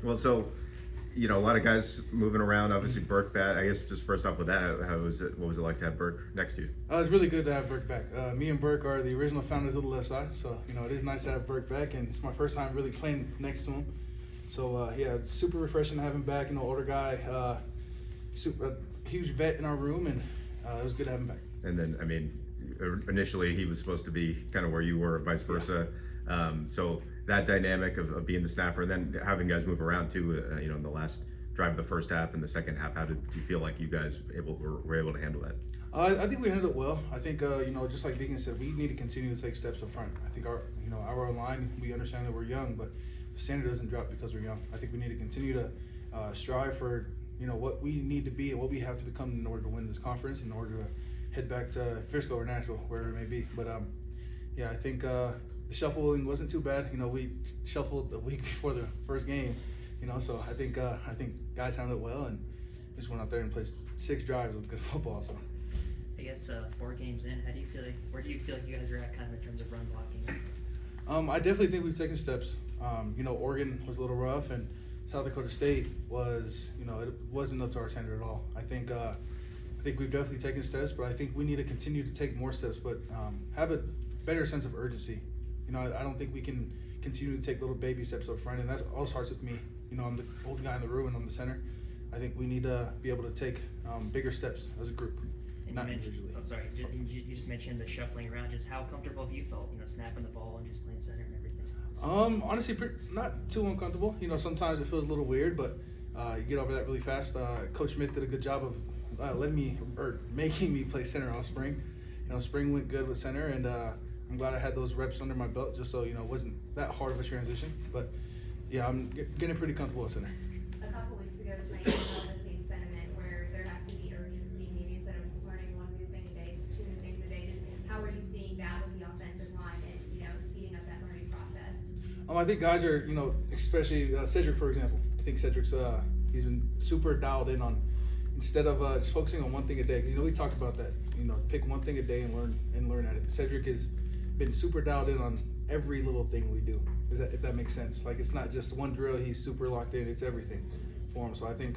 Well, so a lot of guys moving around. Obviously, Burke bat. I guess just first off with that, how was it? What was it like to have Burke next to you? It's really good to have Burke back. Me and Burke are the original founders of the left side, so it is nice to have Burke back, and it's my first time really playing next to him. So yeah, it's super refreshing to have him back. Older guy, super huge vet in our room, and it was good to have him back. And then, I mean, initially he was supposed to be kind of where you were, vice versa. Yeah. So that dynamic of being the snapper, and then having guys move around too, in the last drive of the first half and the second half, how did you feel like you guys were able to handle that? I think we handled it well. I think just like Deacon said, we need to continue to take steps up front. I think our line, we understand that we're young, but the standard doesn't drop because we're young. I think we need to continue to strive for what we need to be and what we have to become in order to win this conference, in order to head back to Frisco or Nashville, wherever it may be. But yeah, I think the shuffling wasn't too bad. We shuffled a week before the first game. So I think guys handled it well, and we just went out there and played 6 drives of good football. So I guess 4 games in, how do you feel like? Where do you feel like you guys are at, kind of in terms of run blocking? I definitely think we've taken steps. Oregon was a little rough, and South Dakota State was, it wasn't up to our standard at all. I think we've definitely taken steps, but I think we need to continue to take more steps, but have a better sense of urgency. I don't think we can continue to take little baby steps up front, and that all starts with me. I'm the old guy in the room, and I'm the center. I think we need to be able to take bigger steps as a group, not individually. Oh, sorry. You just mentioned the shuffling around. Just how comfortable have you felt, snapping the ball and just playing center and everything? Honestly, not too uncomfortable. Sometimes it feels a little weird, but you get over that really fast. Coach Smith did a good job of making me play center all spring. Spring went good with center, and I'm glad I had those reps under my belt, just so it wasn't that hard of a transition. But yeah, I'm getting pretty comfortable at center. A couple weeks ago, the Titans held the same sentiment where there has to be urgency. Maybe instead of learning one new thing a day, 2 new things a day. Just how are you seeing that with the offensive line and speeding up that learning process? I think guys are especially Cedric, for example. I think Cedric's he's been super dialed in on, instead of just focusing on one thing a day. We talked about that. Pick one thing a day and learn at it. Cedric has been super dialed in on every little thing we do. If that makes sense. Like, it's not just one drill. He's super locked in. It's everything for him. So I think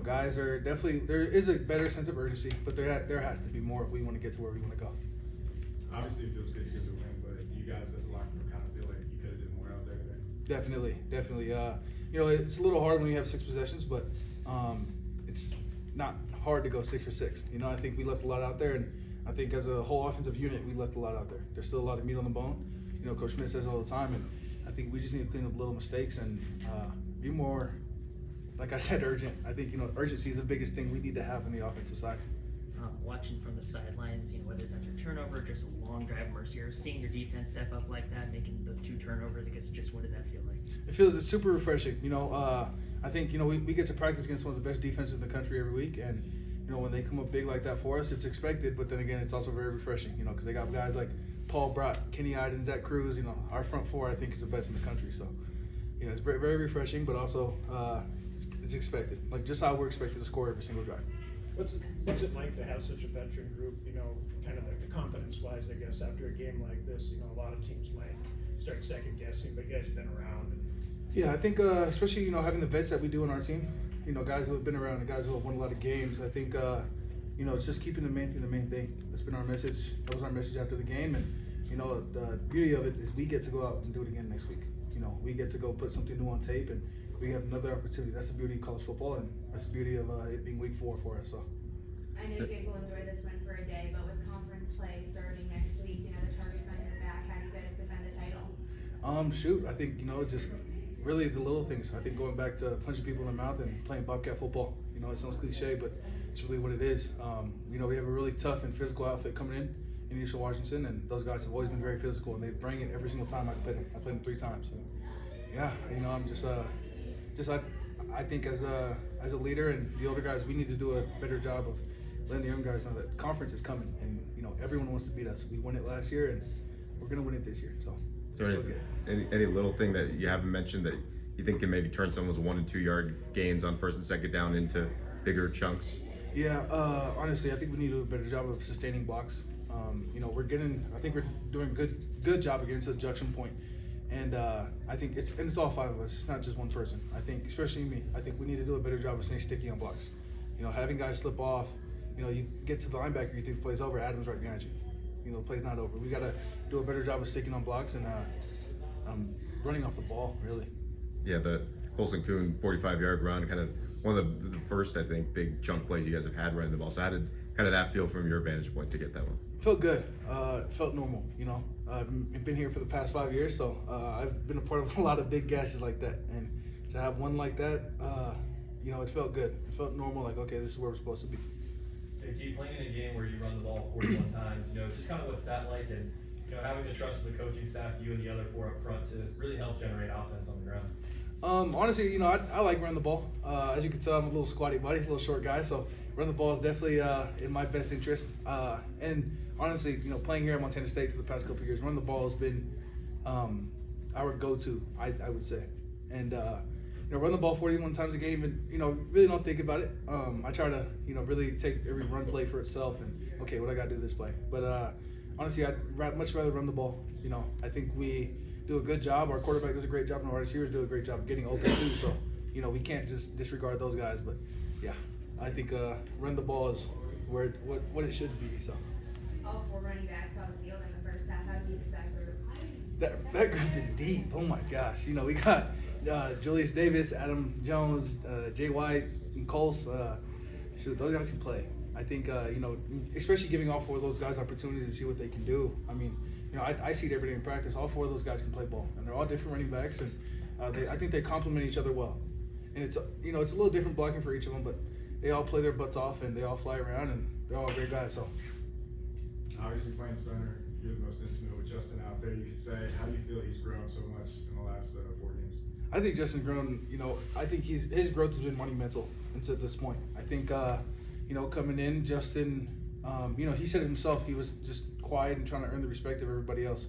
guys are definitely, there is a better sense of urgency, but there has to be more if we want to get to where we want to go. Obviously, it feels good to get the win, but you guys as a locker room kind of feel like you could have did more out there. Definitely. It's a little hard when you have 6 possessions, but it's not hard to go 6 for 6. I think we left a lot out there, and I think as a whole offensive unit, we left a lot out there. There's still a lot of meat on the bone. Coach Smith says all the time, and I think we just need to clean up little mistakes and be more, like I said, urgent. I think urgency is the biggest thing we need to have on the offensive side. Watching from the sidelines, whether it's after turnover, just a long drive, Mercyhurst, seeing your defense step up like that, making those 2 turnovers, I guess just what did that feel like? It's super refreshing. I think we get to practice against one of the best defenses in the country every week, and when they come up big like that for us, it's expected. But then again, it's also very refreshing. Because they got guys like Paul Brott, Kenny Iden, Zach Cruz. Our front 4 I think is the best in the country. So it's very, very refreshing, but also it's expected. Like just how we're expected to score every single drive. What's it like to have such a veteran group, kind of like the confidence-wise, I guess, after a game like this? A lot of teams might start second-guessing, but you guys have been around. Yeah, I think especially, having the vets that we do on our team, guys who have been around and guys who have won a lot of games, I think, it's just keeping the main thing. That's been our message. That was our message after the game. And, the beauty of it is we get to go out and do it again next week. We get to go put something new on tape, and we have another opportunity. That's the beauty of college football, and that's the beauty of it being week 4 for us. So. I know you guys will enjoy this win for a day, but with conference play starting next week, the target's on your back. How do you guys defend the title? I think, just really the little things. I think going back to punching people in the mouth and playing Bobcat football. It sounds cliche, but it's really what it is. We have a really tough and physical outfit coming in Eastern Washington, and those guys have always been very physical, and they bring it every single time I play them. I played them 3 times. And yeah, I'm just I think as a leader and the older guys, we need to do a better job of letting the young guys know that the conference is coming, and everyone wants to beat us. We won it last year, and we're gonna win it this year. So. Any little thing that you haven't mentioned that you think can maybe turn someone's 1 and 2 yard gains on 1st and 2nd down into bigger chunks? Yeah, honestly, I think we need to do a better job of sustaining blocks. I think we're doing a good job against the junction point, And I think it's all 5 of us. It's not just one person. I think, especially me, I think we need to do a better job of staying sticky on blocks. You know, having guys slip off. You know, you get to the linebacker, you think the play's over. Adam's right behind you. You know, the play's not over. We got to do a better job of sticking on blocks and running off the ball, really. Yeah, the Colson Kuhn 45-yard run, kind of one of the first, I think, big chunk plays you guys have had running the ball. So how did kind of that feel from your vantage point to get that one? Felt good. It felt normal, you know. I've been here for the past 5 years, so I've been a part of a lot of big gashes like that. And to have one like that, you know, it felt good. It felt normal, like, okay, this is where we're supposed to be. Hey, T, playing in a game where you run the ball 41 times, you know, just kind of what's that like, and, you know, having the trust of the coaching staff, you and the other 4 up front to really help generate offense on the ground? Honestly, you know, I like running the ball. As you can tell, I'm a little squatty buddy, a little short guy, so run the ball is definitely in my best interest. And honestly, you know, playing here at Montana State for the past couple of years, run the ball has been our go-to, I would say. And you know, run the ball 41 times a game, and you know, really don't think about it. I try to, you know, really take every run play for itself, and okay, what I got to do this play. But honestly, I'd much rather run the ball. You know, I think we do a good job. Our quarterback does a great job, and our receivers do a great job getting open too. So, you know, we can't just disregard those guys. But yeah, I think run the ball is where what it should be. So. All 4 running backs on the field in the first half. How deep is that group? That group is deep. Oh my gosh. You know, we got Julius Davis, Adam Jones, Jay White, and Coles. Shoot, those guys can play. I think, you know, especially giving all 4 of those guys opportunities to see what they can do. I mean, you know, I see it every day in practice. All 4 of those guys can play ball, and they're all different running backs, and I think they complement each other well. And it's, you know, it's a little different blocking for each of them, but they all play their butts off, and they all fly around, and they're all great guys. So. Obviously playing center, you're the most intimate with Justin out there. You could say, how do you feel he's grown so much in the last 4 games? I think Justin's grown, you know, I think his growth has been monumental until this point. I think, you know, coming in, Justin, you know, he said it himself, he was just quiet and trying to earn the respect of everybody else.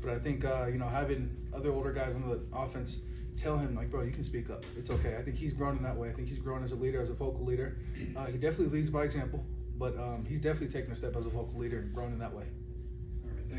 But I think, you know, having other older guys on the offense tell him, like, bro, you can speak up. It's okay. I think he's grown in that way. I think he's grown as a leader, as a vocal leader. He definitely leads by example, but he's definitely taken a step as a vocal leader and grown in that way.